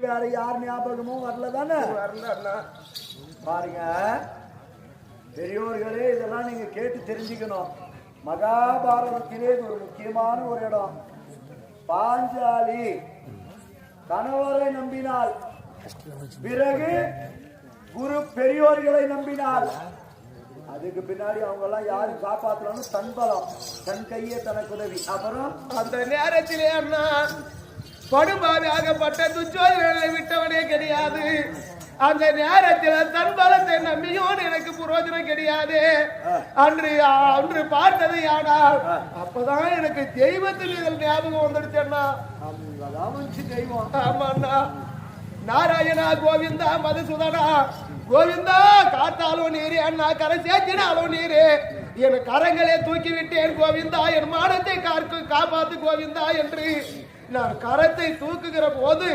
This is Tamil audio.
வேற யார் ஞாபகமும் வரலதானே? வரல பாருங்க பெரியோர்களே, இதெல்லாம் நீங்க கேட்டு தெரிஞ்சுக்கணும். மகாபாரதத்திலே இது ஒரு முக்கியமான ஒரு இடம். பாஞ்சாலி கணவரை நம்பினாள், பிறகு குரு பெரியோர்களை நம்பினாள். அதுக்கு பின்னாடி அவங்க எல்லாம் யாரு காப்பாற்றலாம்? தன் பலம், தன் கையே தனக்கு உதவி. அப்புறம் அந்த நேரத்திலே அண்ணா படுபாவியாகப்பட்ட துச்சோதனை விட்டவனே கிடையாது. அந்த நேரத்தில் தன் பலத்தை நம்பியும் எனக்கு புரோஜனம் கிடையாது. அன்று பார்த்தது யானால் அப்பதான் எனக்கு தெய்வத்தில் இதில் ஞாபகம் வந்துடுச்சு அண்ணா. தெய்வம். ஆமாண்ணா. நாராயணா கோவிந்தா மதுசூதனா கோவிந்தா, காத்தாலும் நீரு அண்ணா, கரை சேர்த்தினாலும் நீரு, என் கரங்களே தூக்கி விட்டேன் கோவிந்தா, என் மானத்தை காப்பாத்து கோவிந்தா என்று நான் கரத்தை தூக்குகிற போது